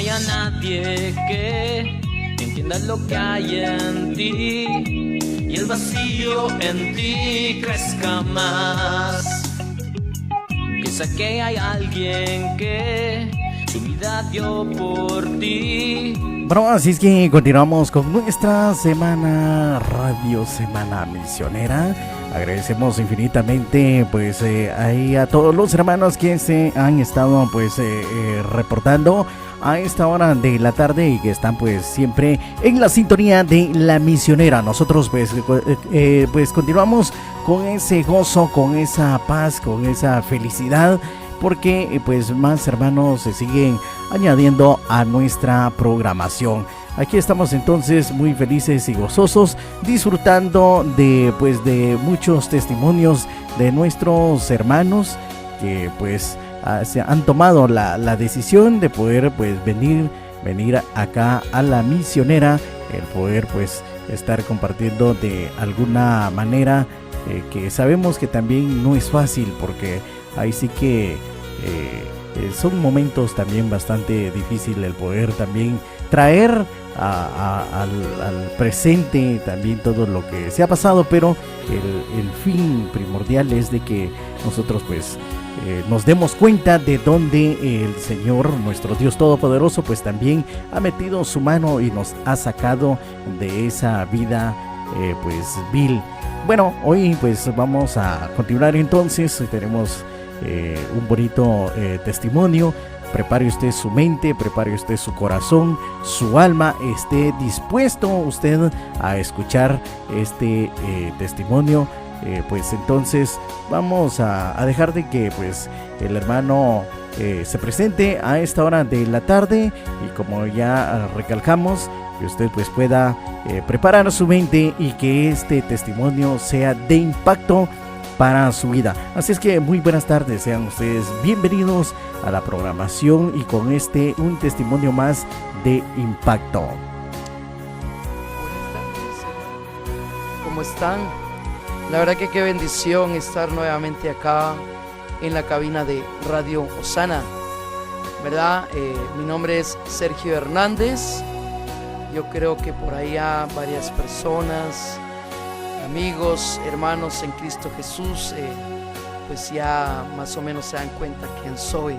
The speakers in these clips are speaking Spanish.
haya nadie que entienda lo que hay en ti y el vacío en ti crezca más. Piensa que hay alguien que su vida dio por ti. Bueno, así es que continuamos con nuestra semana Radio Semana Misionera. Agradecemos infinitamente pues ahí a todos los hermanos que se han estado pues reportando a esta hora de la tarde y que están pues siempre en la sintonía de la misionera. Nosotros pues continuamos con ese gozo, con esa paz, con esa felicidad, porque pues más hermanos se siguen añadiendo a nuestra programación. Aquí estamos entonces muy felices y gozosos, disfrutando de pues de muchos testimonios de nuestros hermanos que pues se han tomado la decisión de poder pues venir acá a la misionera, el poder pues estar compartiendo de alguna manera que sabemos que también no es fácil, porque ahí sí que son momentos también bastante difíciles el poder también traer al presente también todo lo que se ha pasado, pero el fin primordial es de que nosotros pues nos demos cuenta de dónde el Señor, nuestro Dios Todopoderoso, pues también ha metido su mano y nos ha sacado de esa vida pues vil. Bueno, hoy pues vamos a continuar entonces, tenemos un bonito testimonio. Prepare usted su mente, prepare usted su corazón, su alma, esté dispuesto usted a escuchar este testimonio. Pues entonces vamos a dejar de que pues el hermano se presente a esta hora de la tarde, y como ya recalcamos, que usted pues pueda preparar su mente y que este testimonio sea de impacto para su vida. Así es que muy buenas tardes, sean ustedes bienvenidos a la programación y con un testimonio más de impacto. Buenas tardes, ¿cómo están? La verdad que qué bendición estar nuevamente acá en la cabina de Radio Osana, ¿verdad? Mi nombre es Sergio Hernández. Yo creo que por ahí hay varias personas, amigos, hermanos en Cristo Jesús, pues ya más o menos se dan cuenta quién soy.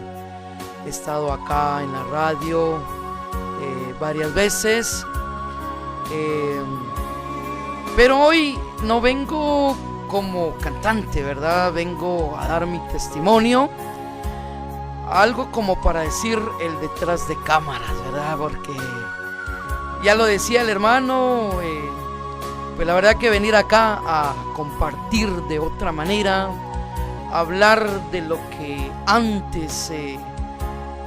He estado acá en la radio varias veces, pero hoy no vengo como cantante, ¿verdad? Vengo a dar mi testimonio, algo como para decir el detrás de cámaras, ¿verdad? Porque ya lo decía el hermano, pues la verdad que venir acá a compartir de otra manera, hablar de lo que antes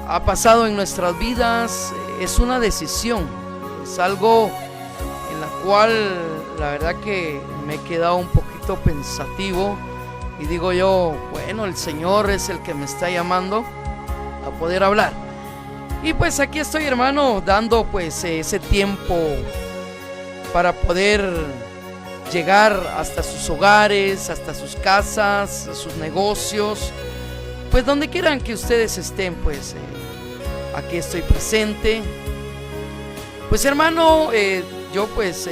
ha pasado en nuestras vidas, es una decisión, es algo en la cual la verdad que me he quedado un poquito pensativo y digo yo, bueno, el Señor es el que me está llamando a poder hablar. Y pues aquí estoy, hermano, dando pues ese tiempo para poder llegar hasta sus hogares, hasta sus casas, sus negocios, pues donde quieran que ustedes estén, pues aquí estoy presente. Pues hermano, yo pues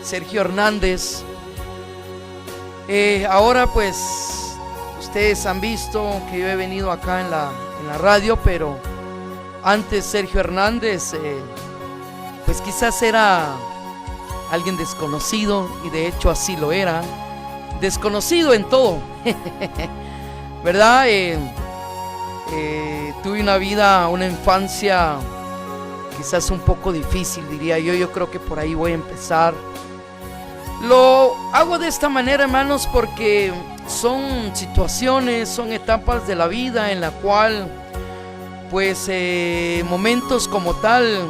Sergio Hernández, ahora pues ustedes han visto que yo he venido acá en la radio, pero antes Sergio Hernández pues quizás era alguien desconocido, y de hecho así lo era, desconocido en todo, ¿verdad? Tuve una vida, una infancia quizás un poco difícil, diría yo. Yo creo que por ahí voy a empezar. Lo hago de esta manera, hermanos, porque son situaciones, son etapas de la vida en la cual pues momentos como tal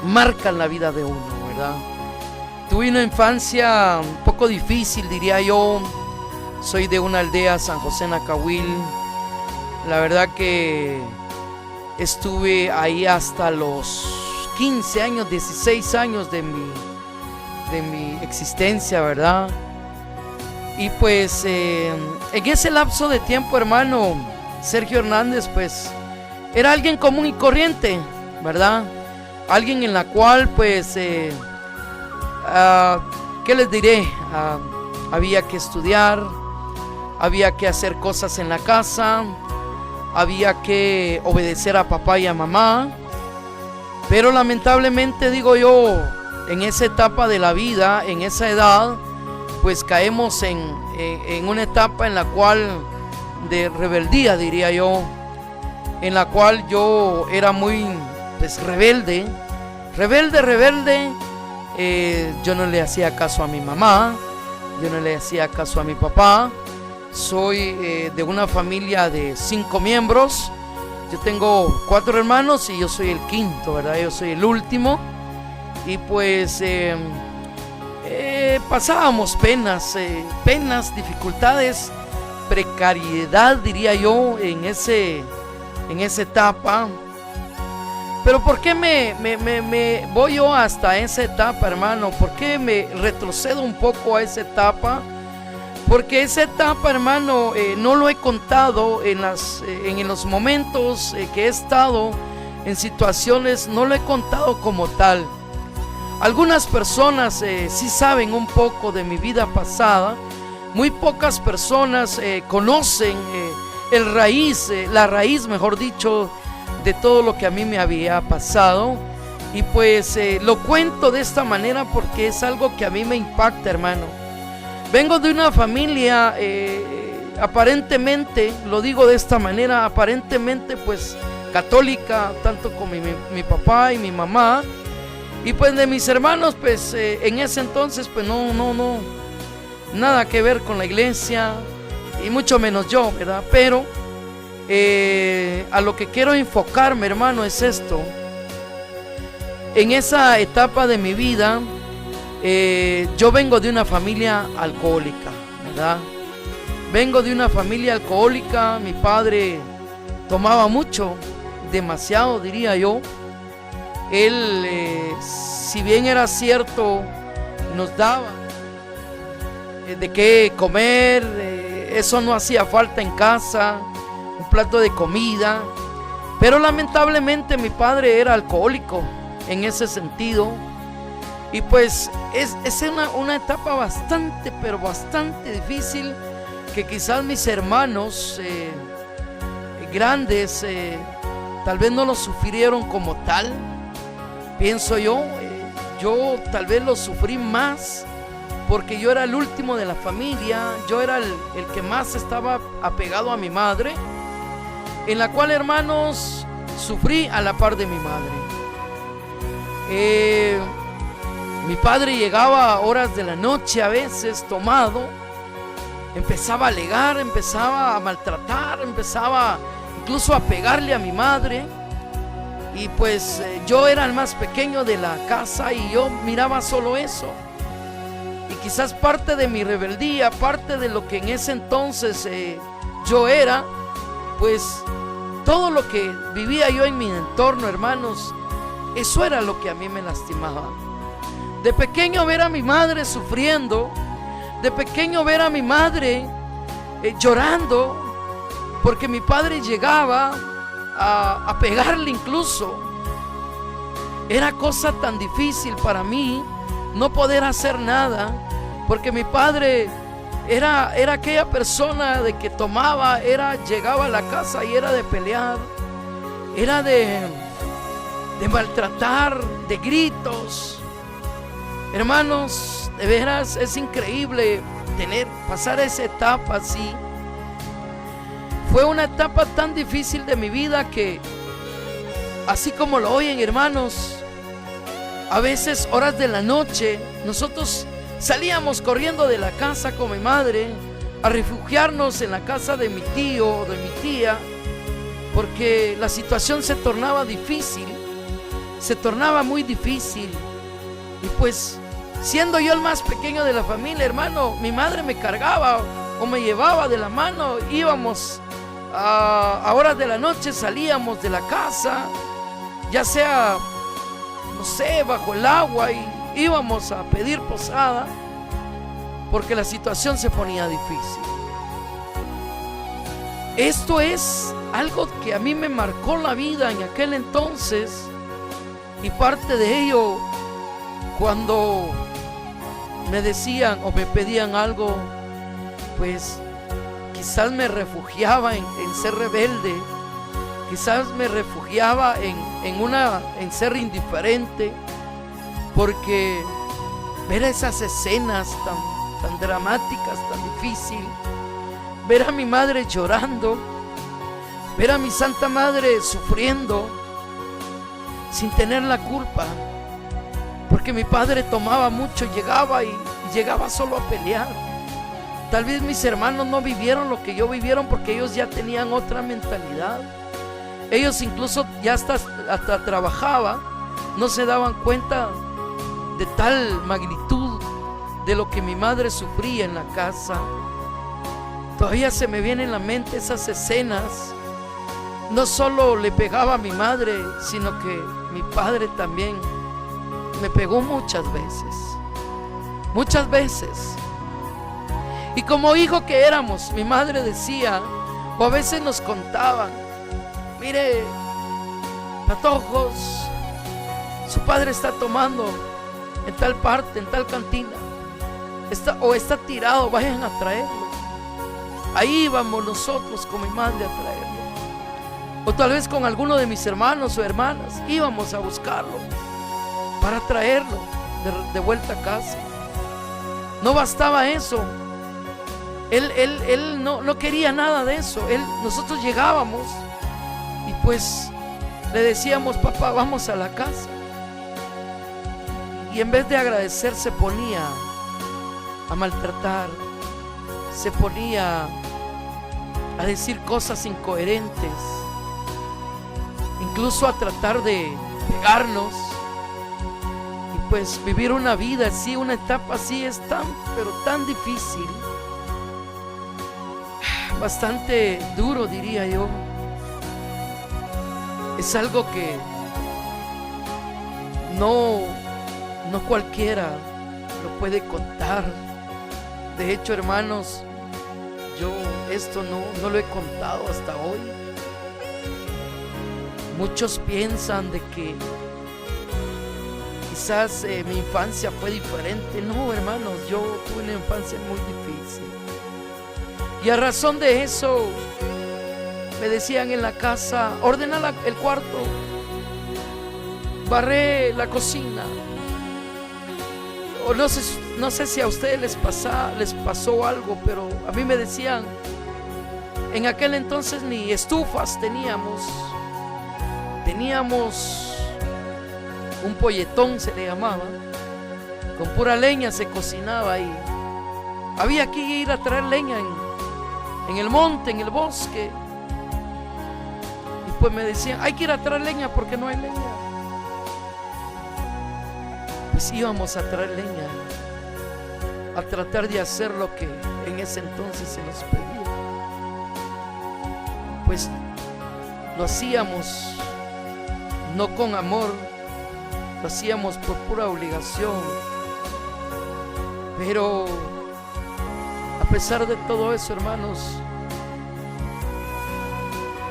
marcan la vida de uno, ¿verdad? Tuve una infancia un poco difícil, diría yo. Soy de una aldea, San José Nacahuil. La verdad que estuve ahí hasta los 15 años, 16 años de mi existencia, ¿verdad? Y pues en ese lapso de tiempo, hermano, Sergio Hernández pues era alguien común y corriente, ¿verdad? Alguien en la cual pues, ¿qué les diré? Había que estudiar, había que hacer cosas en la casa, había que obedecer a papá y a mamá. Pero lamentablemente, digo yo, en esa etapa de la vida, en esa edad, pues caemos en una etapa en la cual de rebeldía, diría yo, en la cual yo era muy pues rebelde. Yo no le hacía caso a mi mamá, yo no le hacía caso a mi papá. Soy de una familia de 5 miembros. Yo tengo 4 hermanos y yo soy el quinto, ¿verdad? Yo soy el último. Y pues pasábamos penas, dificultades, precariedad, diría yo, en esa etapa. Pero ¿por qué me voy yo hasta esa etapa, hermano? ¿Por qué me retrocedo un poco a esa etapa? Porque esa etapa, hermano, no lo he contado en los momentos que he estado en situaciones, no lo he contado como tal. Algunas personas sí saben un poco de mi vida pasada. Muy pocas personas conocen la raíz, mejor dicho, de todo lo que a mí me había pasado. Y pues lo cuento de esta manera porque es algo que a mí me impacta, hermano. Vengo de una familia aparentemente, lo digo de esta manera, aparentemente pues católica, tanto como mi papá y mi mamá. Y pues de mis hermanos pues en ese entonces pues no, nada que ver con la iglesia, y mucho menos yo, ¿verdad? Pero a lo que quiero enfocarme, hermano, es esto. En esa etapa de mi vida, yo vengo de una familia alcohólica, ¿verdad? Vengo de una familia alcohólica. Mi padre tomaba mucho, demasiado, diría yo. Él, si bien era cierto, nos daba de qué comer, eso no hacía falta en casa, un plato de comida. Pero lamentablemente mi padre era alcohólico en ese sentido. Y pues es una etapa bastante, pero bastante difícil, que quizás mis hermanos grandes tal vez no lo sufrieron como tal. Pienso yo tal vez lo sufrí más porque yo era el último de la familia. Yo era el que más estaba apegado a mi madre, en la cual, hermanos, sufrí a la par de mi madre. Mi padre llegaba a horas de la noche, a veces tomado, empezaba a alegar, empezaba a maltratar, empezaba incluso a pegarle a mi madre. Y pues yo era el más pequeño de la casa y yo miraba solo eso. Y quizás parte de mi rebeldía, parte de lo que en ese entonces yo era, pues todo lo que vivía yo en mi entorno, hermanos, eso era lo que a mí me lastimaba. De pequeño ver a mi madre sufriendo, de pequeño ver a mi madre llorando, porque mi padre llegaba a pegarle incluso. Era cosa tan difícil para mí no poder hacer nada, porque mi padre era aquella persona de que tomaba, llegaba a la casa y era de pelear, era de maltratar, de gritos. Hermanos, de veras es increíble pasar esa etapa así. Fue una etapa tan difícil de mi vida que, así como lo oyen, hermanos, a veces horas de la noche nosotros salíamos corriendo de la casa con mi madre a refugiarnos en la casa de mi tío o de mi tía, porque la situación se tornaba difícil, se tornaba muy difícil. Y pues, siendo yo el más pequeño de la familia, hermano, mi madre me cargaba o me llevaba de la mano. Íbamos a horas de la noche, salíamos de la casa, ya sea, no sé, bajo el agua, y íbamos a pedir posada porque la situación se ponía difícil. Esto es algo que a mí me marcó la vida en aquel entonces, Y parte de ello, cuando me decían o me pedían algo, pues quizás me refugiaba en ser rebelde, quizás me refugiaba en ser indiferente, porque ver esas escenas tan dramáticas, tan difícil, ver a mi madre llorando, ver a mi Santa Madre sufriendo sin tener la culpa, porque mi padre tomaba mucho, llegaba y llegaba solo a pelear. Tal vez mis hermanos no vivieron lo que yo vivieron, porque ellos ya tenían otra mentalidad. Ellos incluso ya hasta trabajaban, no se daban cuenta de tal magnitud de lo que mi madre sufría en la casa. Todavía se me vienen en la mente esas escenas. No solo le pegaba a mi madre, sino que mi padre también me pegó muchas veces. Y como hijo que éramos, mi madre decía, o a veces nos contaban: mire, patojos, su padre está tomando en tal parte, en tal cantina, está tirado, vayan a traerlo. Ahí íbamos nosotros con mi madre a traerlo, o tal vez con alguno de mis hermanos o hermanas, íbamos a buscarlo para traerlo de vuelta a casa. No bastaba eso, él no quería nada de eso. Nosotros llegábamos y pues le decíamos: papá, vamos a la casa. Y en vez de agradecer, se ponía a maltratar, se ponía a decir cosas incoherentes, incluso a tratar de pegarnos. Y pues vivir una vida así, una etapa así, es pero tan difícil, bastante duro, diría yo. Es algo que no cualquiera lo puede contar. De hecho, hermanos, yo esto no lo he contado hasta hoy. Muchos piensan de que quizás mi infancia fue diferente. No, hermanos, yo tuve una infancia muy difícil. Y a razón de eso, me decían en la casa: ordena el cuarto, barré la cocina. O no sé si a ustedes les pasó algo, pero a mí me decían, en aquel entonces ni estufas teníamos un polletón, se le llamaba, con pura leña se cocinaba, y había que ir a traer leña en el monte, en el bosque. Y pues me decían: hay que ir a traer leña porque no hay leña. Pues íbamos a traer leña, a tratar de hacer lo que en ese entonces se nos pedía. Pues lo hacíamos no con amor, lo hacíamos por pura obligación. Pero a pesar de todo eso, hermanos,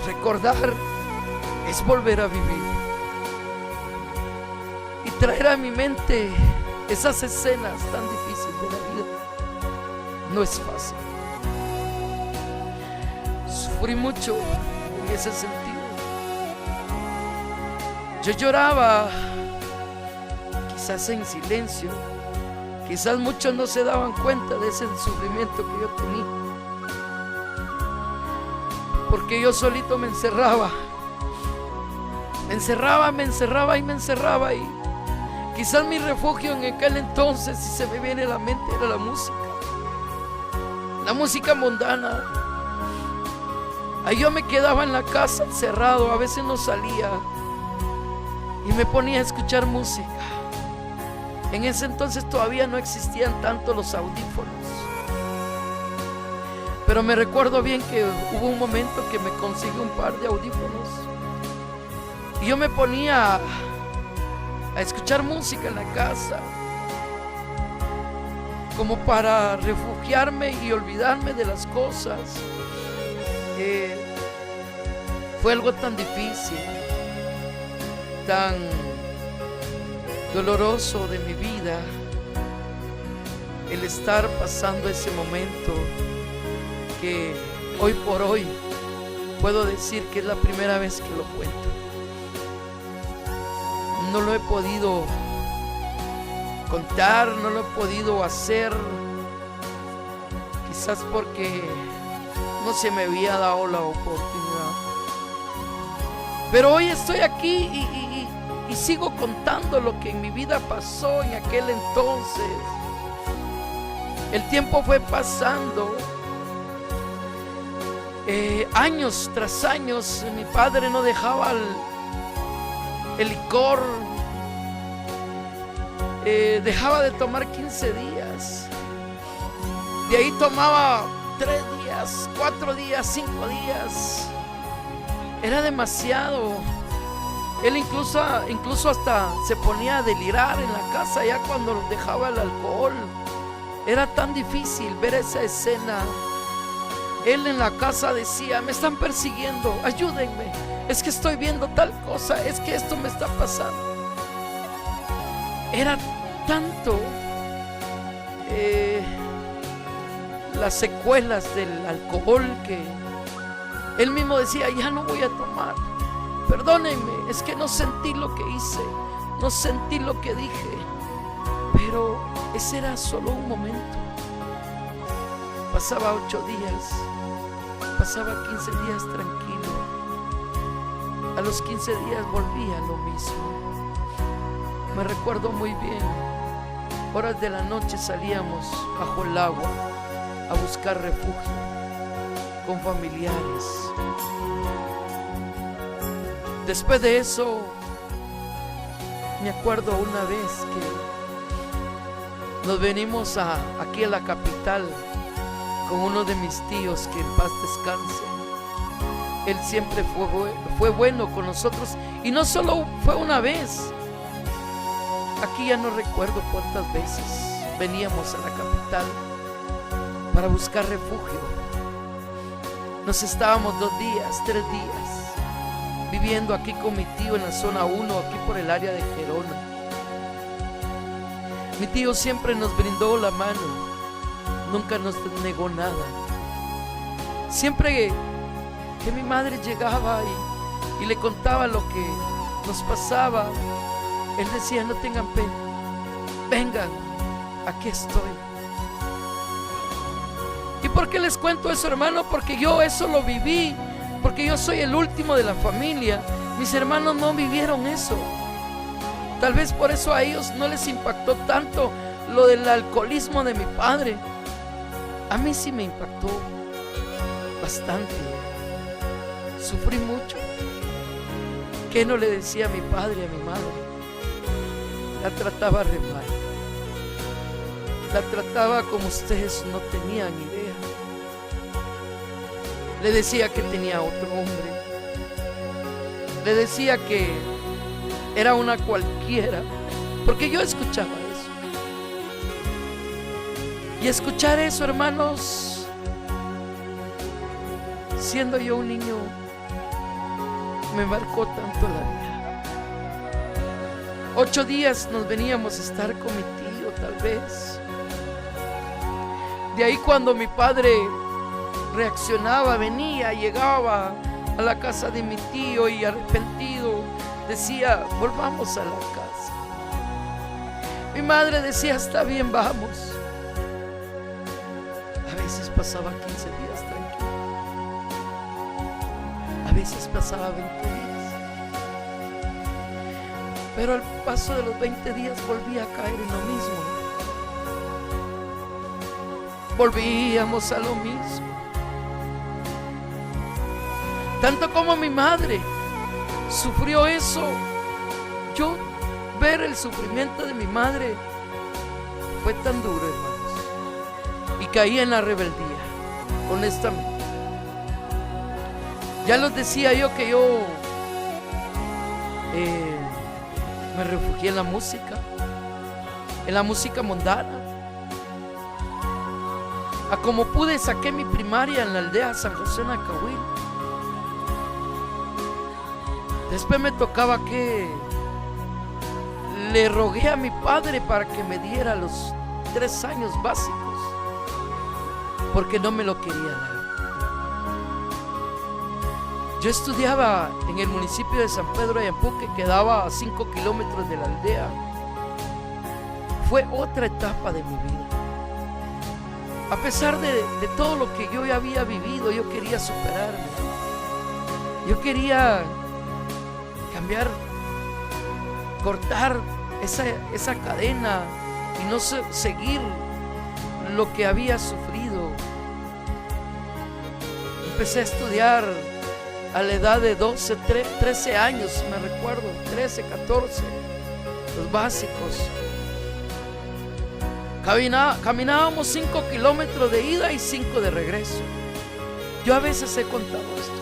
recordar es volver a vivir y traer a mi mente esas escenas tan difíciles de la vida. No es fácil. Sufrí mucho en ese sentido. Yo lloraba, quizás en silencio. Quizás muchos no se daban cuenta de ese sufrimiento que yo tenía, porque yo solito me encerraba, y quizás mi refugio en aquel entonces, si se me viene a la mente, era la música mundana. Ahí yo me quedaba en la casa encerrado, a veces no salía, y me ponía a escuchar música. En ese entonces todavía no existían tanto los audífonos, pero me recuerdo bien que hubo un momento que me conseguí un par de audífonos y yo me ponía a escuchar música en la casa, como para refugiarme y olvidarme de las cosas. Fue algo tan difícil, doloroso de mi vida el estar pasando ese momento que hoy por hoy puedo decir que es la primera vez que lo cuento. No lo he podido contar, no lo he podido hacer, quizás porque no se me había dado la oportunidad. Pero hoy estoy aquí y sigo contando lo que en mi vida pasó en aquel entonces. El tiempo fue pasando, años tras años. Mi padre no dejaba el licor, dejaba de tomar 15 días, de ahí tomaba 3 días, 4 días, 5 días. Era demasiado. Él incluso hasta se ponía a delirar en la casa ya cuando dejaba el alcohol. Era tan difícil ver esa escena. Él en la casa decía: me están persiguiendo, ayúdenme, es que estoy viendo tal cosa, es que esto me está pasando. Era tanto las secuelas del alcohol que él mismo decía: ya no voy a tomar, perdónenme, es que no sentí lo que hice, no sentí lo que dije. Pero ese era solo un momento. Pasaba 8 días, pasaba 15 días tranquilo. A los 15 días volvía lo mismo. Me recuerdo muy bien, horas de la noche salíamos bajo el agua a buscar refugio con familiares. Después de eso, me acuerdo una vez que nos venimos aquí a la capital con uno de mis tíos, que en paz descanse. Él siempre fue bueno con nosotros, y no solo fue una vez. Aquí ya no recuerdo cuántas veces veníamos a la capital para buscar refugio. Nos estábamos 2 días, 3 días viviendo aquí con mi tío en la zona 1, aquí por el área de Gerona. Mi tío siempre nos brindó la mano, nunca nos negó nada. Siempre que mi madre llegaba y le contaba lo que nos pasaba, él decía: no tengan pena, vengan, aquí estoy. ¿Y por qué les cuento eso, hermano? Porque yo eso lo viví, porque yo soy el último de la familia. Mis hermanos no vivieron eso. Tal vez por eso a ellos no les impactó tanto lo del alcoholismo de mi padre. A mí sí me impactó bastante. Sufrí mucho. ¿Qué no le decía a mi padre y a mi madre? La trataba re mal. La trataba como ustedes no tenían idea. Le decía que tenía otro hombre. Le decía que era una cualquiera, porque yo escuchaba eso. Y escuchar eso, hermanos, siendo yo un niño, me marcó tanto la vida. 8 días nos veníamos a estar con mi tío, tal vez. De ahí, cuando mi padre reaccionaba, venía, llegaba a la casa de mi tío y arrepentido decía: volvamos a la casa. Mi madre decía: está bien, vamos. A veces pasaba 15 días tranquilo, a veces pasaba 20 días, pero al paso de los 20 días volvía a caer en lo mismo. Volvíamos a lo mismo. Tanto como mi madre sufrió eso, yo ver el sufrimiento de mi madre fue tan duro, hermanos, y caí en la rebeldía, honestamente. Ya les decía yo que yo me refugié en la música mundana. A como pude, saqué mi primaria en la aldea San José Nacahuil. Después me tocaba que le rogué a mi padre para que me diera los 3 años básicos, porque no me lo quería dar. Yo estudiaba en el municipio de San Pedro de Ayempú, que quedaba a 5 kilómetros de la aldea. Fue otra etapa de mi vida. A pesar de todo lo que yo ya había vivido, yo quería superarme. Yo quería cambiar, cortar esa cadena y no seguir lo que había sufrido. Empecé a estudiar a la edad de 12, 13 años, me recuerdo, 13, 14, los básicos. Caminábamos 5 kilómetros de ida y 5 de regreso. Yo a veces he contado esto.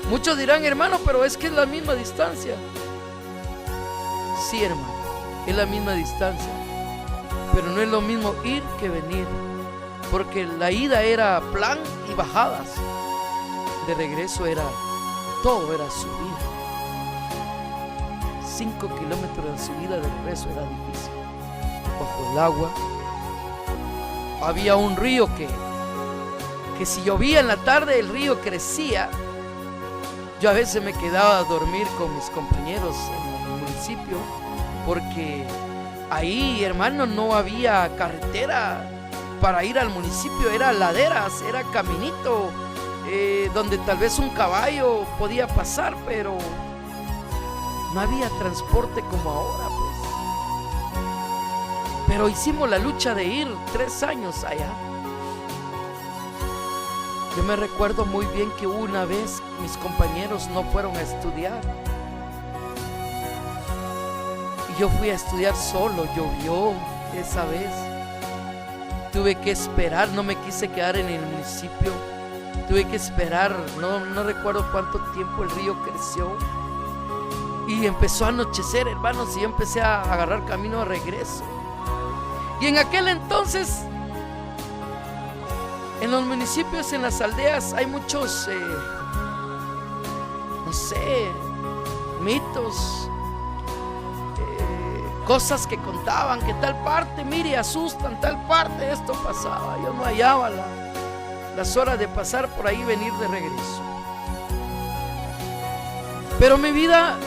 Muchos dirán, hermano, pero es que es la misma distancia. Sí, hermano, es la misma distancia, pero no es lo mismo ir que venir, porque la ida era plan y bajadas, de regreso todo era subida. 5 kilómetros de subida, de regreso era difícil. Bajo el agua había un río que si llovía en la tarde, el río crecía. Yo a veces me quedaba a dormir con mis compañeros en el municipio, porque ahí, hermano, no había carretera para ir al municipio, era laderas, era caminito, donde tal vez un caballo podía pasar, pero no había transporte como ahora, pues. Pero hicimos la lucha de ir 3 años allá. Yo me recuerdo muy bien que una vez mis compañeros no fueron a estudiar y yo fui a estudiar solo. Llovió esa vez, tuve que esperar, no me quise quedar en el municipio, tuve que esperar, no recuerdo cuánto tiempo. El río creció y empezó a anochecer, hermanos, y yo empecé a agarrar camino de regreso. Y en aquel entonces, en los municipios, en las aldeas, hay muchos, no sé, mitos, cosas que contaban, que tal parte, mire, asustan, tal parte, esto pasaba. Yo no hallaba las horas de pasar por ahí y venir de regreso. Pero mi vida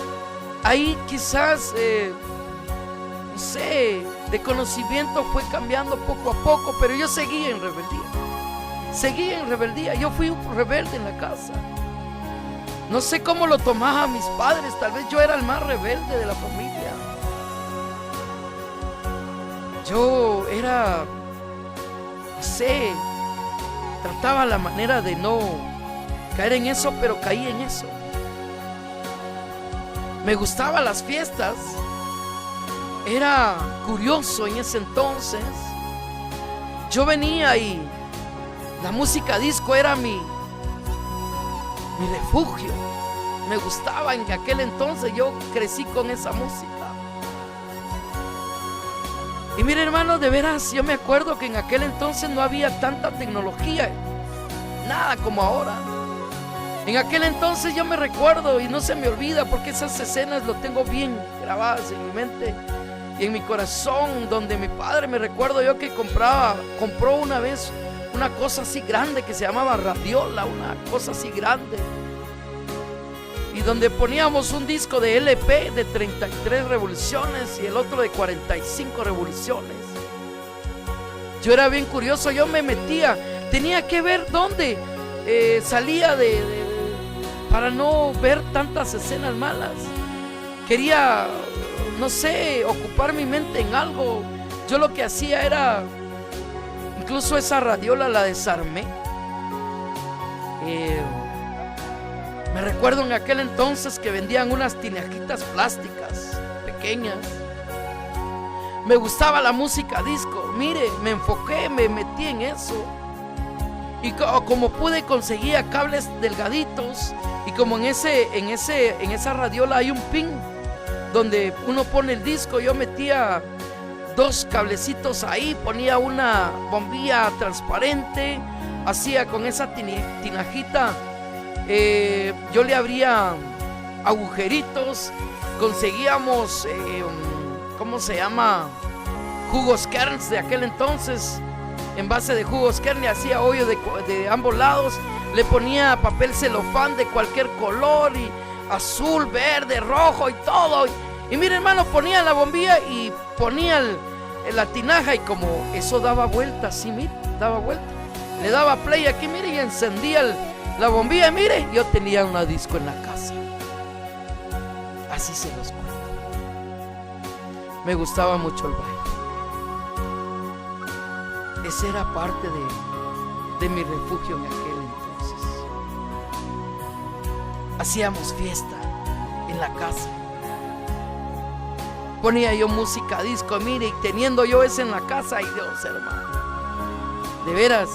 ahí quizás, no sé, de conocimiento fue cambiando poco a poco, pero yo seguía en rebeldía. Yo fui un rebelde en la casa. No sé cómo lo tomaban mis padres, tal vez yo era el más rebelde de la familia. Yo era, no sé, trataba la manera de no caer en eso, pero caí en eso. Me gustaban las fiestas, era curioso en ese entonces. Yo venía y la música disco era mi refugio. Me gustaba en aquel entonces, yo crecí con esa música. Y mire, hermano, de veras, yo me acuerdo que en aquel entonces no había tanta tecnología, nada como ahora. En aquel entonces yo me recuerdo y no se me olvida, porque esas escenas lo tengo bien grabadas en mi mente y en mi corazón, donde mi padre, me recuerdo yo que compró una vez una cosa así grande que se llamaba radiola, una cosa así grande, y donde poníamos un disco de LP de 33 revoluciones y el otro de 45 revoluciones. Yo era bien curioso, yo me metía, tenía que ver dónde salía para no ver tantas escenas malas. Quería, no sé, ocupar mi mente en algo. Yo lo que hacía era, incluso esa radiola la desarmé. Me recuerdo en aquel entonces que vendían unas tinajitas plásticas pequeñas. Me gustaba la música disco. Mire, me enfoqué, me metí en eso. Y como pude, conseguía cables delgaditos. Y como en esa radiola hay un pin donde uno pone el disco, yo metía 2 cablecitos ahí, ponía una bombilla transparente, hacía con esa tinajita, yo le abría agujeritos, conseguíamos, ¿cómo se llama? Jugos Kerns de aquel entonces. En base de jugos Kern le hacía hoyo de ambos lados. Le ponía papel celofán de cualquier color, y azul, verde, rojo y todo. Y mire, hermano, ponía la bombilla y ponía la tinaja, y como eso daba vuelta, así, mire, daba vuelta. Le daba play aquí, mire, y encendía la bombilla. Mire, yo tenía una disco en la casa. Así se los cuento. Me gustaba mucho el baile. Ese era parte de mi refugio en aquel entonces. Hacíamos fiesta en la casa. Ponía yo música disco, mire, y teniendo yo eso en la casa, ay Dios, hermano. De veras,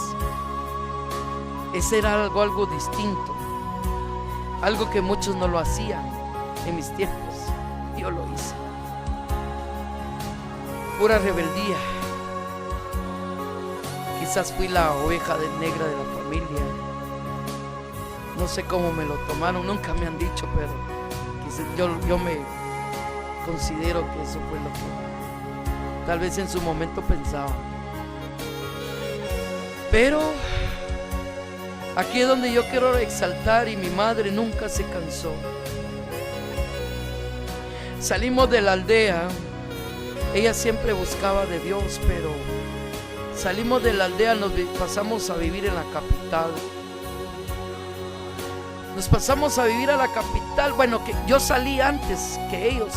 ese era algo distinto. Algo que muchos no lo hacían en mis tiempos. Yo lo hice. Pura rebeldía. Quizás fui la oveja negra de la familia. No sé cómo me lo tomaron, nunca me han dicho, pero quizás yo me considero que eso fue lo que tal vez en su momento pensaba. Pero aquí es donde yo quiero exaltar, y mi madre nunca se cansó. Salimos de la aldea, ella siempre buscaba de Dios, pero salimos de la aldea, nos pasamos a vivir en la capital. Nos pasamos a vivir a la capital. Bueno, que yo salí antes que ellos.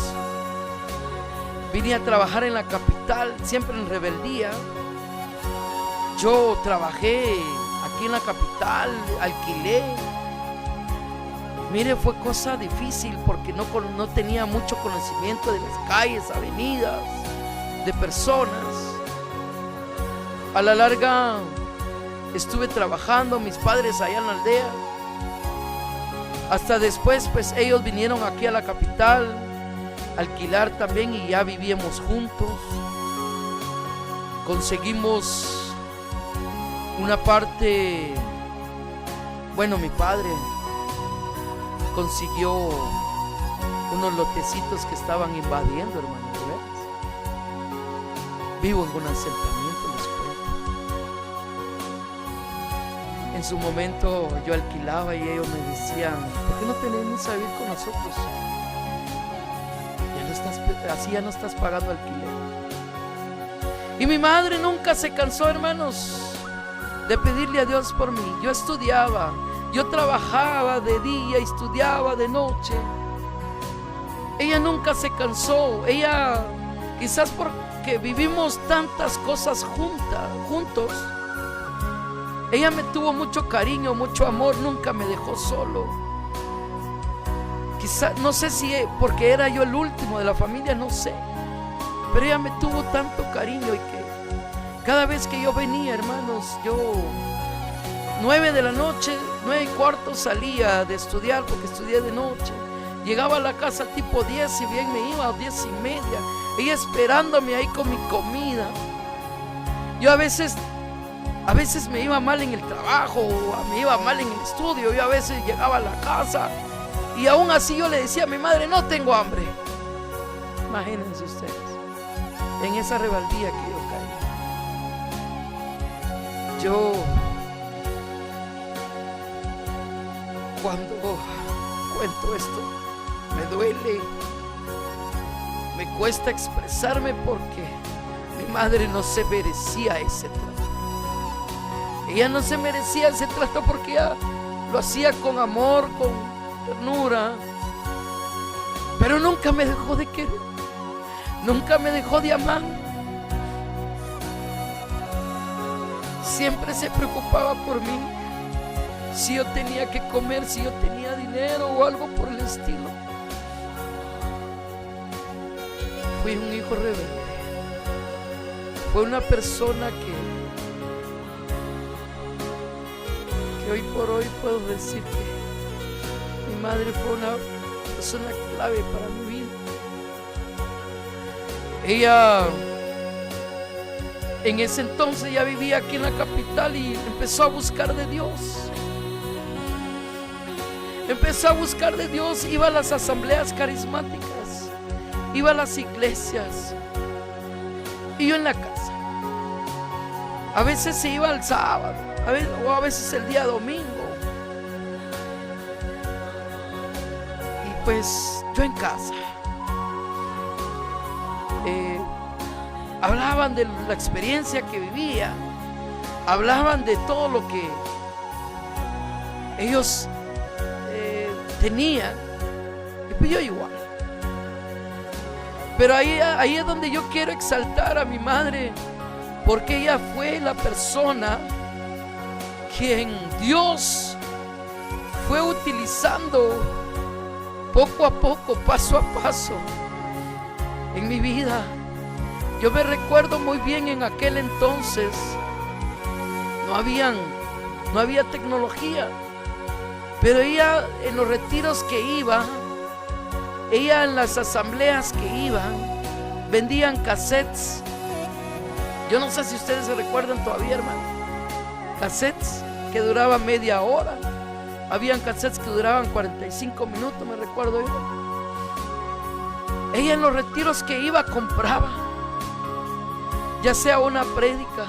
Vine a trabajar en la capital, siempre en rebeldía. Yo trabajé aquí en la capital, alquilé. Mire, fue cosa difícil porque no tenía mucho conocimiento de las calles, avenidas, de personas. A la larga estuve trabajando, mis padres allá en la aldea. Hasta después, pues ellos vinieron aquí a la capital a alquilar también, y ya vivíamos juntos. Conseguimos una parte, bueno, mi padre consiguió unos lotecitos que estaban invadiendo, hermano, ¿ves? Vivo en un asentamiento, les cuento. En su momento yo alquilaba y ellos me decían: ¿por qué no te vienes a vivir con nosotros? Así ya no estás pagando alquiler. Y mi madre nunca se cansó, hermanos, de pedirle a Dios por mí. Yo estudiaba, yo trabajaba de día, estudiaba de noche. Ella nunca se cansó. Ella, quizás porque vivimos tantas cosas juntos, ella me tuvo mucho cariño, mucho amor, nunca me dejó solo. Quizás, no sé si porque era yo el último de la familia, no sé, pero ella me tuvo tanto cariño, y que cada vez que yo venía, hermanos, yo 9 de la noche, 9:15 salía de estudiar, porque estudié de noche. Llegaba a la casa tipo 10, y bien me iba a 10:30, ella esperándome ahí con mi comida. Yo a veces me iba mal en el trabajo, o me iba mal en el estudio. Yo a veces llegaba a la casa y aún así yo le decía a mi madre: no tengo hambre. Imagínense ustedes, en esa rebeldía que yo caí. Yo, cuando cuento esto, me duele, me cuesta expresarme, porque mi madre no se merecía ese trato. Ella no se merecía ese trato, porque ella lo hacía con amor, con ternura, pero nunca me dejó de querer, nunca me dejó de amar. Siempre se preocupaba por mí, si yo tenía que comer, si yo tenía dinero o algo por el estilo. Fui un hijo rebelde, fue una persona que hoy por hoy puedo decir que mi madre fue una persona clave para mi vida. Ella en ese entonces ya vivía aquí en la capital y empezó a buscar de Dios. Empezó a buscar de Dios, iba a las asambleas carismáticas iba a las iglesias y yo en la casa. A veces se iba el sábado, a veces el día domingo. Y pues yo en casa. Hablaban de la experiencia que vivía, hablaban de todo lo que ellos tenían, y pues yo igual. Pero ahí es donde yo quiero exaltar a mi madre, porque ella fue la persona quien Dios fue utilizando poco a poco, paso a paso en mi vida. Yo me recuerdo muy bien, en aquel entonces no había tecnología, pero ella en los retiros que iba, ella en las asambleas que iban, vendían cassettes. Yo no sé si ustedes se recuerdan todavía, hermano. Cassettes que duraban media hora. Habían cassettes que duraban 45 minutos, me recuerdo yo. Ella en los retiros que iba compraba, ya sea una prédica,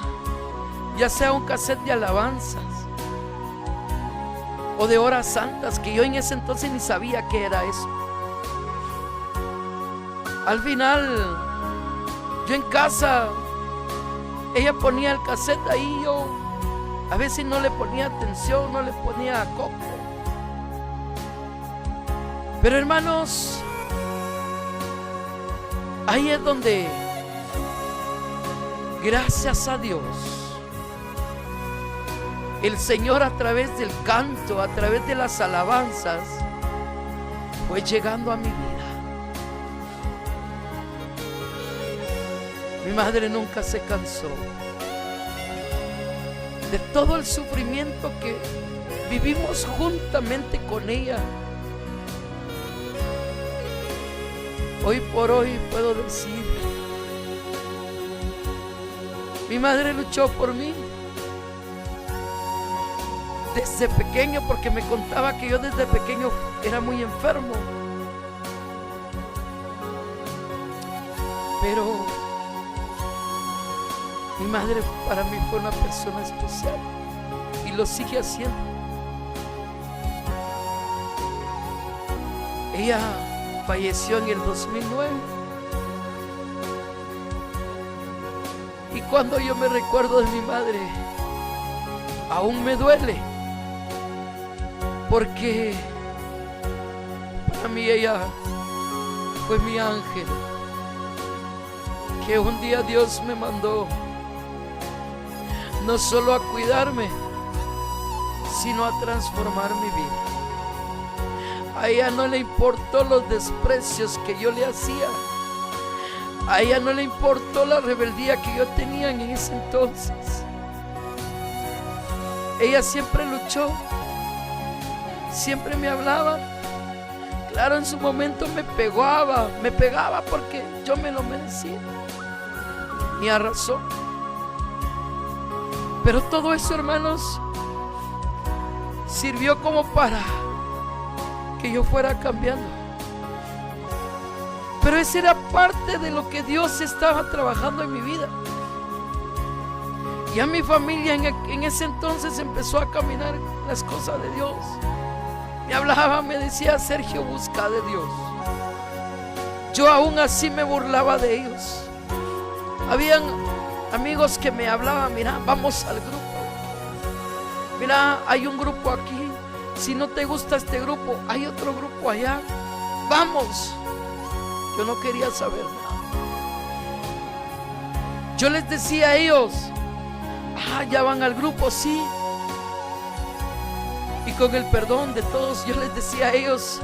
ya sea un cassette de alabanzas o de horas santas, que yo en ese entonces ni sabía qué era eso. Al final, yo en casa, ella ponía el cassette ahí, yo a veces no le ponía atención, no le ponía coco. Pero hermanos, ahí es donde, gracias a Dios, el Señor, a través del canto, a través de las alabanzas, fue llegando a mi vida. Mi madre nunca se cansó de todo el sufrimiento que vivimos juntamente con ella. Hoy por hoy puedo decir, mi madre luchó por mí desde pequeño, porque me contaba que yo desde pequeño era muy enfermo. Pero mi madre para mí fue una persona especial y lo sigue haciendo. Ella falleció en el 2009. Y cuando yo me recuerdo de mi madre, aún me duele, porque para mí ella fue mi ángel, que un día Dios me mandó no solo a cuidarme, sino a transformar mi vida. A ella no le importó los desprecios que yo le hacía. A ella no le importó la rebeldía que yo tenía en ese entonces. Ella siempre luchó, siempre me hablaba. Claro, en su momento me pegaba porque yo me lo merecía, y a razón. Pero todo eso, hermanos, sirvió como para que yo fuera cambiando. Pero esa era parte de lo que Dios estaba trabajando en mi vida. Ya mi familia en ese entonces empezó a caminar las cosas de Dios. Me hablaba, me decía: Sergio, busca de Dios. Yo aún así me burlaba de ellos. Habían amigos que me hablaban: mira, vamos al grupo. Mira, hay un grupo aquí. Si no te gusta este grupo, hay otro grupo allá. Vamos. Yo no quería saber nada. Yo les decía a ellos: ya van al grupo, sí. Y con el perdón de todos, yo les decía a ellos: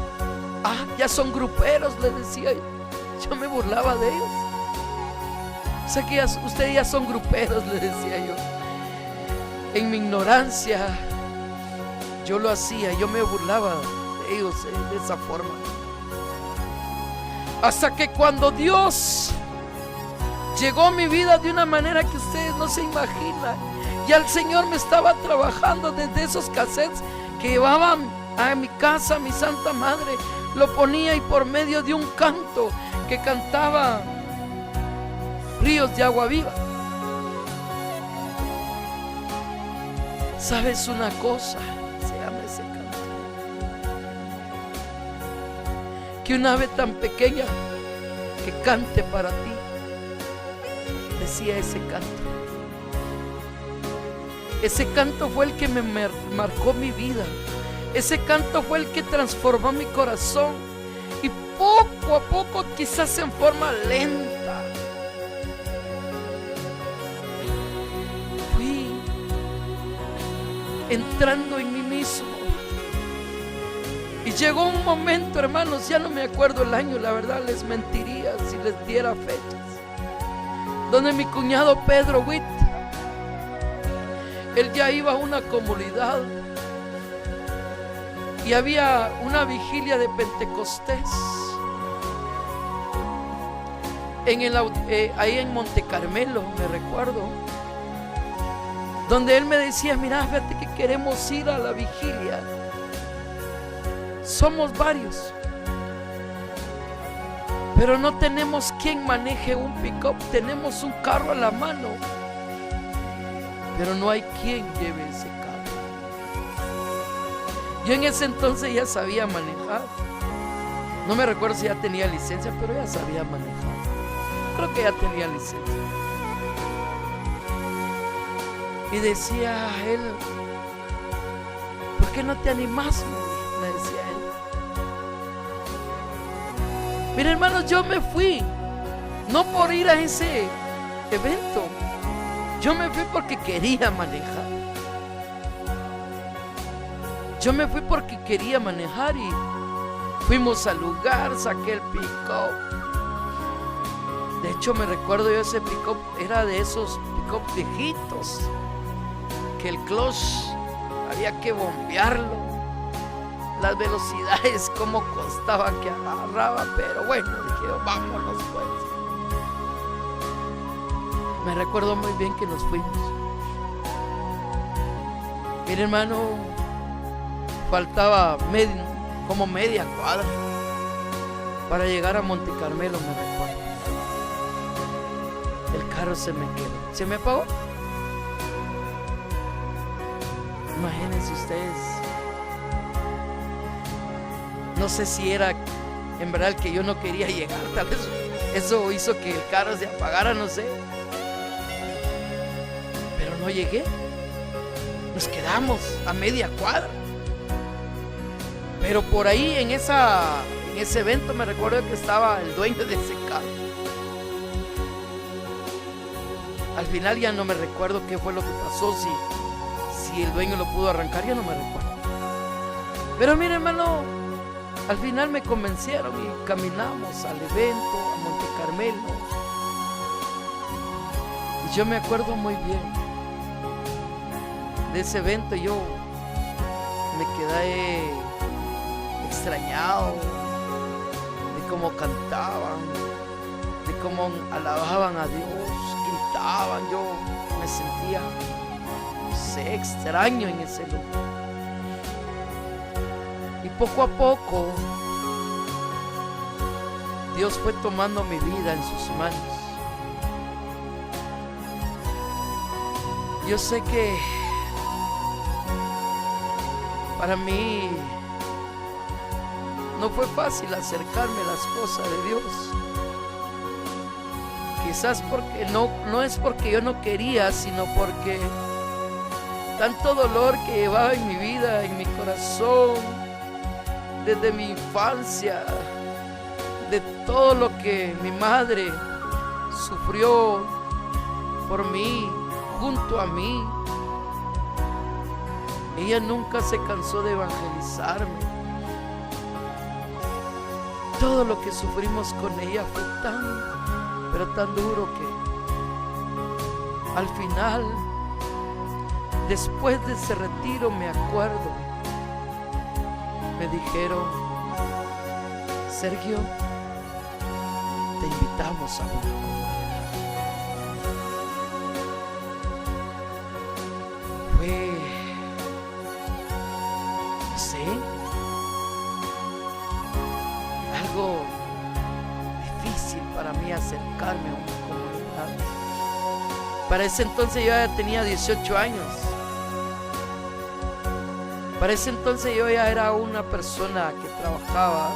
ya son gruperos, les decía. Yo me burlaba de ellos. O sea que ustedes ya son gruperos, les decía yo. En mi ignorancia, yo lo hacía, yo me burlaba de ellos de esa forma. Hasta que cuando Dios llegó a mi vida de una manera que ustedes no se imaginan, ya el Señor me estaba trabajando desde esos cassettes que llevaban a mi casa, mi Santa Madre. Lo ponía, y por medio de un canto que cantaba Ríos de agua viva. ¿Sabes una cosa? Se llama ese canto. Que una ave tan pequeña que cante para ti, decía ese canto. Ese canto fue el que me marcó mi vida. Ese canto fue el que transformó mi corazón. Y poco a poco, quizás en forma lenta, fui entrando en mí mismo. Y llegó un momento, hermanos, ya no me acuerdo el año, la verdad les mentiría si les diera fechas, donde mi cuñado Pedro Witt, él ya iba a una comunidad y había una vigilia de Pentecostés ahí en Monte Carmelo, me recuerdo, donde él me decía: mira, fíjate que queremos ir a la vigilia, somos varios, pero no tenemos quien maneje un pick-up. Tenemos un carro a la mano, pero no hay quien lleve ese carro. Yo en ese entonces ya sabía manejar. No me recuerdo si ya tenía licencia, pero ya sabía manejar. Creo que ya tenía licencia. Y decía él: ¿por qué no te animas? Me decía él. Mira, hermanos, yo me fui no por ir a ese evento. Yo me fui porque quería manejar. Yo me fui porque quería manejar y fuimos al lugar, saqué el pick-up. De hecho, me recuerdo yo, ese pick-up era de esos pick-up viejitos, que el clutch había que bombearlo. Las velocidades como costaban que agarraba, pero bueno, dije, vámonos pues. Me recuerdo muy bien que nos fuimos. Mira, hermano, faltaba como media cuadra para llegar a Monte Carmelo, me recuerdo. El carro se me quedó. ¿Se me apagó? Imagínense ustedes. No sé si era en verdad que yo no quería llegar, tal vez eso hizo que el carro se apagara, no sé. Pero no llegué. Nos quedamos a media cuadra. Pero por ahí en ese evento me recuerdo que estaba el dueño de ese carro. Al final ya no me recuerdo qué fue lo que pasó, si el dueño lo pudo arrancar, ya no me recuerdo. Pero mire, hermano, al final me convencieron y caminamos al evento, a Monte Carmelo. Y yo me acuerdo muy bien de ese evento. Yo me quedé extrañado de cómo cantaban, de cómo alababan a Dios, gritaban. Yo me sentía, no sé, extraño en ese lugar. Y poco a poco Dios fue tomando mi vida en sus manos. Yo sé que para mí no fue fácil acercarme a las cosas de Dios. Quizás porque no es porque yo no quería, sino porque tanto dolor que llevaba en mi vida, en mi corazón, desde mi infancia, de todo lo que mi madre sufrió por mí, junto a mí. Ella nunca se cansó de evangelizarme. Todo lo que sufrimos con ella fue pero tan duro que al final, después de ese retiro, me acuerdo, me dijeron: Sergio, te invitamos a una. Fue, no sé, algo difícil. mí acercarme a una comunidad. Para ese entonces yo ya tenía 18 años. Para ese entonces yo ya era una persona que trabajaba,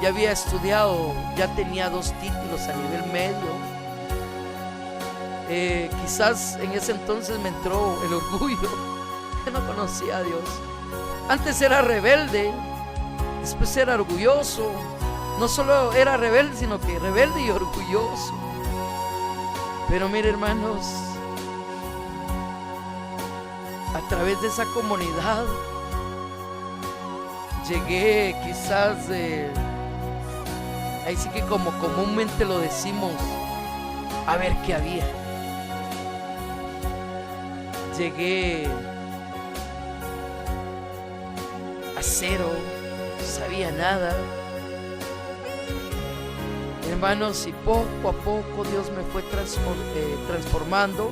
ya había estudiado, ya tenía 2 títulos a nivel medio. Quizás en ese entonces me entró el orgullo. Yo no conocía a Dios. Antes era rebelde, después era orgulloso. No solo era rebelde, sino que rebelde y orgulloso. Pero mire, hermanos, a través de esa comunidad llegué quizás ahí sí que como comúnmente lo decimos, a ver qué había. Llegué a cero, no sabía nada, hermanos, y poco a poco Dios me fue transformando.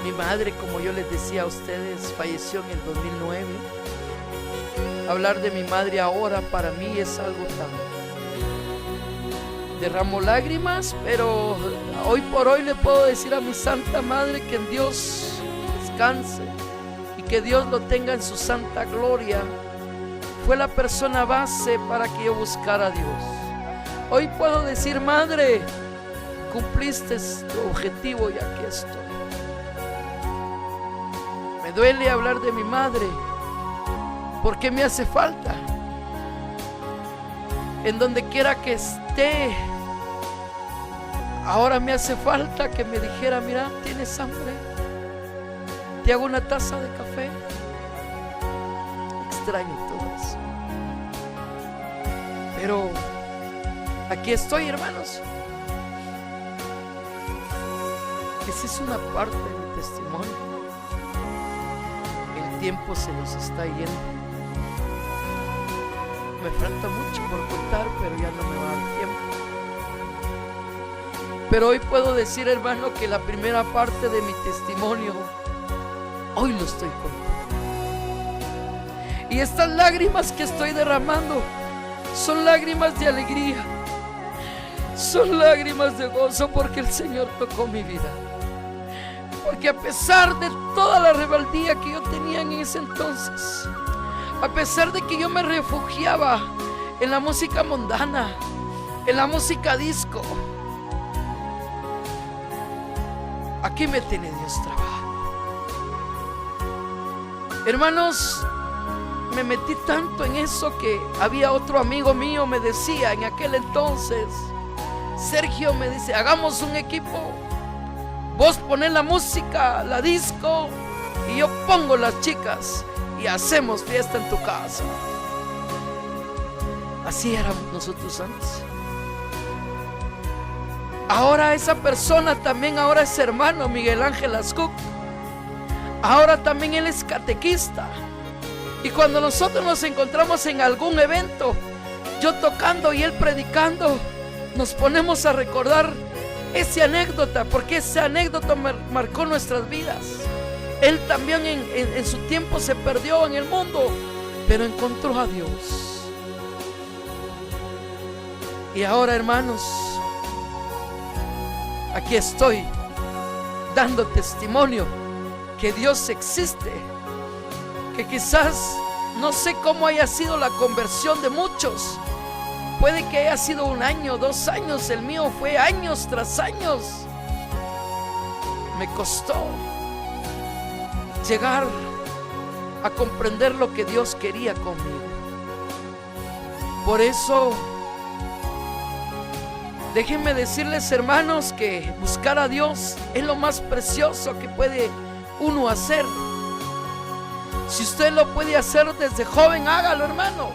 Mi madre, como yo les decía a ustedes, falleció en el 2009. Hablar de mi madre ahora para mí es algo tan... Derramo lágrimas, pero hoy por hoy le puedo decir a mi Santa Madre que en Dios descanse y que Dios lo tenga en su santa gloria. Fue la persona base para que yo buscara a Dios. Hoy puedo decir: Madre, cumpliste tu objetivo y aquí estoy. Me duele hablar de mi madre porque me hace falta. En donde quiera que esté, ahora me hace falta que me dijera: mira, ¿tienes hambre? ¿Te hago una taza de café? Extraño todo eso. Pero aquí estoy, hermanos. Esa es una parte de mi testimonio. El tiempo se nos está yendo. Me falta mucho por contar, pero ya no me va a dar tiempo. Pero hoy puedo decir, hermano, que la primera parte de mi testimonio hoy lo estoy contando. Y estas lágrimas que estoy derramando son lágrimas de alegría, son lágrimas de gozo, porque el Señor tocó mi vida. Porque a pesar de toda la rebeldía que yo tenía en ese entonces, a pesar de que yo me refugiaba en la música mundana, en la música disco, aquí me tiene Dios trabajando. Hermanos, me metí tanto en eso que había otro amigo mío, me decía en aquel entonces: Sergio, me dice, hagamos un equipo. Vos ponés la música, la disco, y yo pongo las chicas y hacemos fiesta en tu casa. Así éramos nosotros antes. Ahora esa persona también ahora es hermano, Miguel Ángel Ascuc. Ahora también él es catequista. Y cuando nosotros nos encontramos en algún evento, yo tocando y él predicando, nos ponemos a recordar esa anécdota, porque esa anécdota marcó nuestras vidas. Él también en su tiempo se perdió en el mundo, pero encontró a Dios. Y ahora, hermanos, aquí estoy dando testimonio que Dios existe, que quizás no sé cómo haya sido la conversión de muchos. Puede que haya sido 1 año, 2 años, el mío fue años tras años. Me costó llegar a comprender lo que Dios quería conmigo. Por eso, déjenme decirles, hermanos, que buscar a Dios es lo más precioso que puede uno hacer. Si usted lo puede hacer desde joven, hágalo, hermano,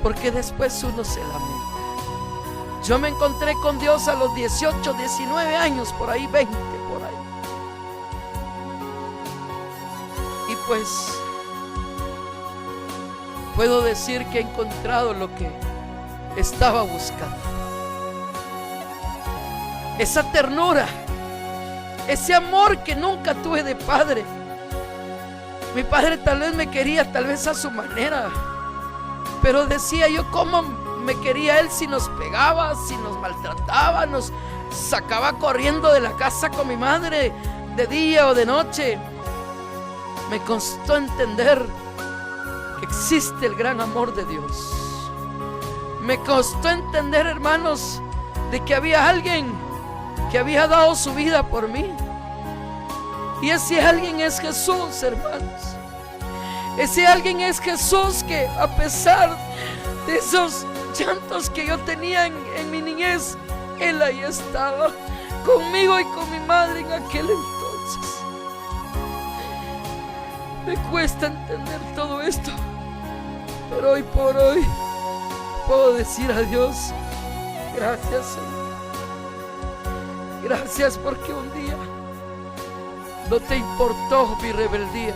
porque después uno se lamenta. Yo me encontré con Dios a los 18, 19 años, por ahí 20, por ahí. Y pues puedo decir que he encontrado lo que estaba buscando. Esa ternura, ese amor que nunca tuve de padre. Mi padre tal vez me quería, tal vez a su manera, pero decía yo: ¿cómo me quería Él si nos pegaba, si nos maltrataba, nos sacaba corriendo de la casa con mi madre, de día o de noche. Me costó entender que existe el gran amor de Dios. Me costó entender, hermanos, de que había alguien que había dado su vida por mí. Y ese alguien es Jesús, hermanos. Ese alguien es Jesús, que a pesar de esos llantos que yo tenía en mi niñez, Él ahí estaba conmigo y con mi madre en aquel entonces. Me cuesta entender todo esto, pero hoy por hoy puedo decir a Dios: gracias, Señor. Gracias porque un día no te importó mi rebeldía,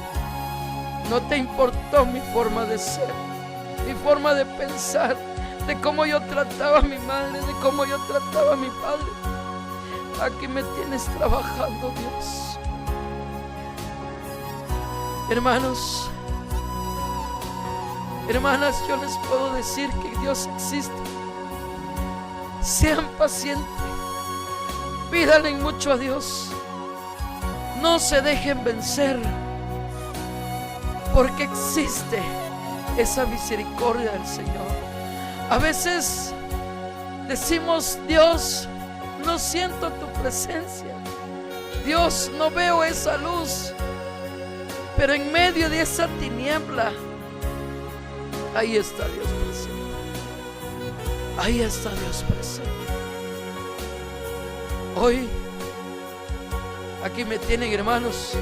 no te importó mi forma de ser, mi forma de pensar, de cómo yo trataba a mi madre, de cómo yo trataba a mi padre. Aquí me tienes trabajando, Dios. Hermanos, hermanas, yo les puedo decir que Dios existe. Sean pacientes, pídanle mucho a Dios. No se dejen vencer, porque existe esa misericordia del Señor. A veces decimos: Dios, no siento tu presencia. Dios, no veo esa luz. Pero en medio de esa tiniebla, ahí está Dios presente. Ahí está Dios presente. Hoy, aquí me tienen, hermanos,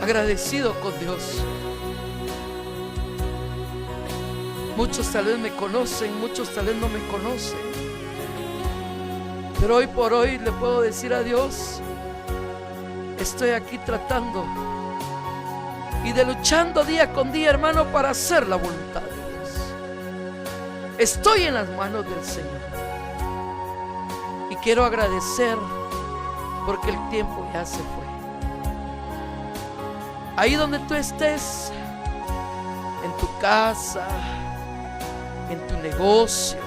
agradecido con Dios. Muchos tal vez me conocen, muchos tal vez no me conocen, pero hoy por hoy le puedo decir a Dios: estoy aquí tratando y de luchando día con día, hermano, para hacer la voluntad de Dios. Estoy en las manos del Señor y quiero agradecer porque el tiempo ya se fue. Ahí donde tú estés, en tu casa, en tu negocio,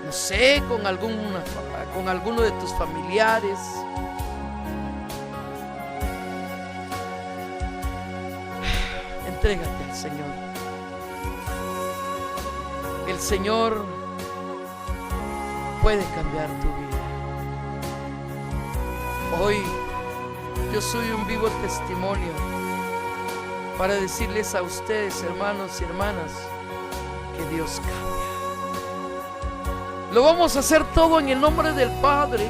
no sé, con alguno de tus familiares, entrégate al Señor. El Señor puede cambiar tu vida. Hoy yo soy un vivo testimonio para decirles a ustedes, hermanos y hermanas, que Dios cambia. Lo vamos a hacer todo en el nombre del Padre,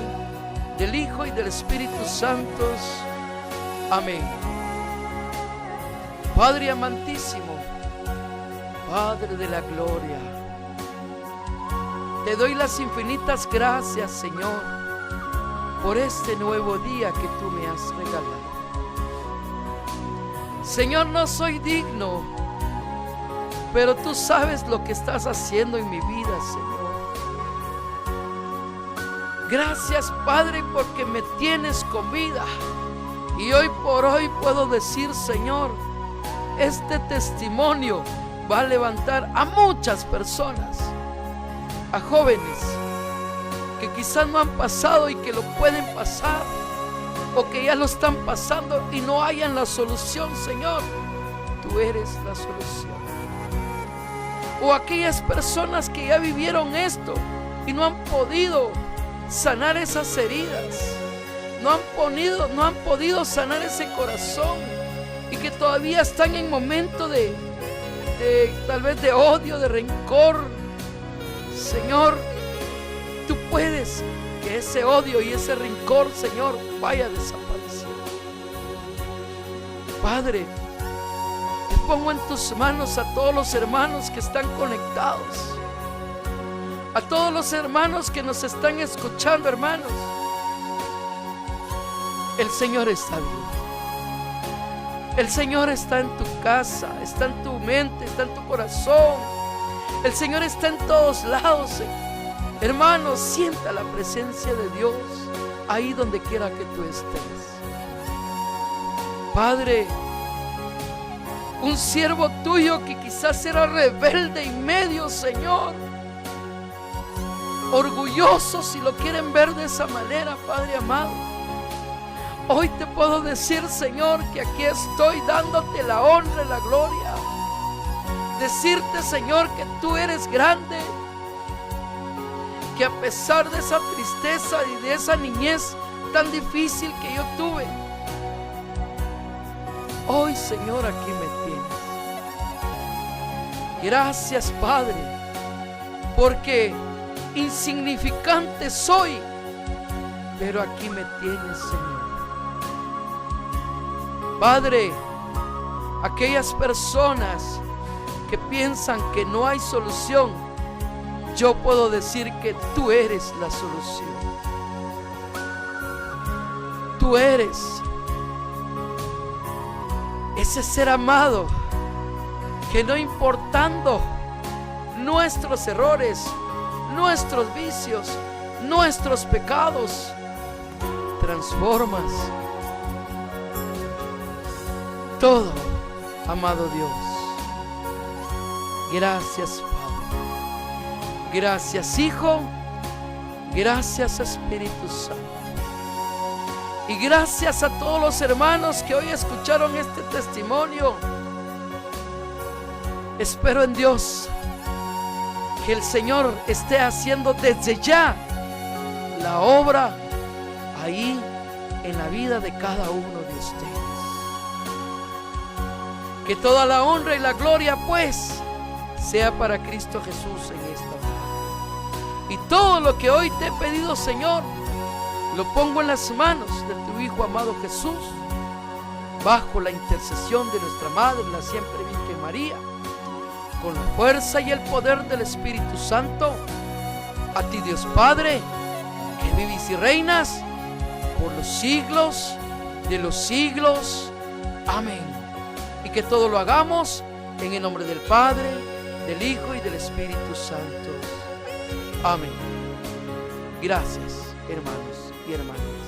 del Hijo y del Espíritu Santo. Amén. Padre amantísimo, Padre de la gloria, te doy las infinitas gracias, Señor, por este nuevo día que tú me has regalado. Señor, no soy digno, pero tú sabes lo que estás haciendo en mi vida, Señor. Gracias, Padre, porque me tienes con vida. Y hoy por hoy puedo decir, Señor, este testimonio va a levantar a muchas personas, a jóvenes que quizás no han pasado y que lo pueden pasar, o que ya lo están pasando y no hayan la solución. Señor, tú eres la solución. O aquellas personas que ya vivieron esto y no han podido sanar esas heridas, no han podido sanar ese corazón, y que todavía están en momento de tal vez de odio, de rencor. Señor, tú puedes que ese odio y ese rencor, Señor, vaya desapareciendo. Padre, te pongo en tus manos a todos los hermanos que están conectados, a todos los hermanos que nos están escuchando, hermanos. El Señor está vivo. El Señor está en tu casa, está en tu mente, está en tu corazón. El Señor está en todos lados. Hermanos, sienta la presencia de Dios ahí donde quiera que tú estés. Padre, Un siervo tuyo que quizás era rebelde y medio, Señor. Orgulloso, si lo quieren ver de esa manera, Padre amado. Hoy te puedo decir, Señor, que aquí estoy dándote la honra y la gloria. Decirte, Señor, que tú eres grande. Que a pesar de esa tristeza y de esa niñez tan difícil que yo tuve, hoy, Señor, aquí me tienes. Gracias, Padre, porque insignificante soy, pero aquí me tienes, Señor. Padre, aquellas personas que piensan que no hay solución, yo puedo decir que tú eres la solución. Tú eres ese ser amado que, no importando nuestros errores, nuestros vicios, nuestros pecados, transformas todo, amado Dios. Gracias, Padre. Gracias, Hijo. Gracias, Espíritu Santo. Y gracias a todos los hermanos que hoy escucharon este testimonio. Espero en Dios que el Señor esté haciendo desde ya la obra ahí en la vida de cada uno de ustedes. Que toda la honra y la gloria, pues, sea para Cristo Jesús en esta hora. Y todo lo que hoy te he pedido, Señor, lo pongo en las manos de tu Hijo amado Jesús, bajo la intercesión de nuestra Madre, la siempre Virgen María, con la fuerza y el poder del Espíritu Santo. A ti, Dios Padre, que vives y reinas por los siglos de los siglos. Amén. Y que todo lo hagamos en el nombre del Padre, del Hijo y del Espíritu Santo. Amén. Gracias, hermanos y hermanas.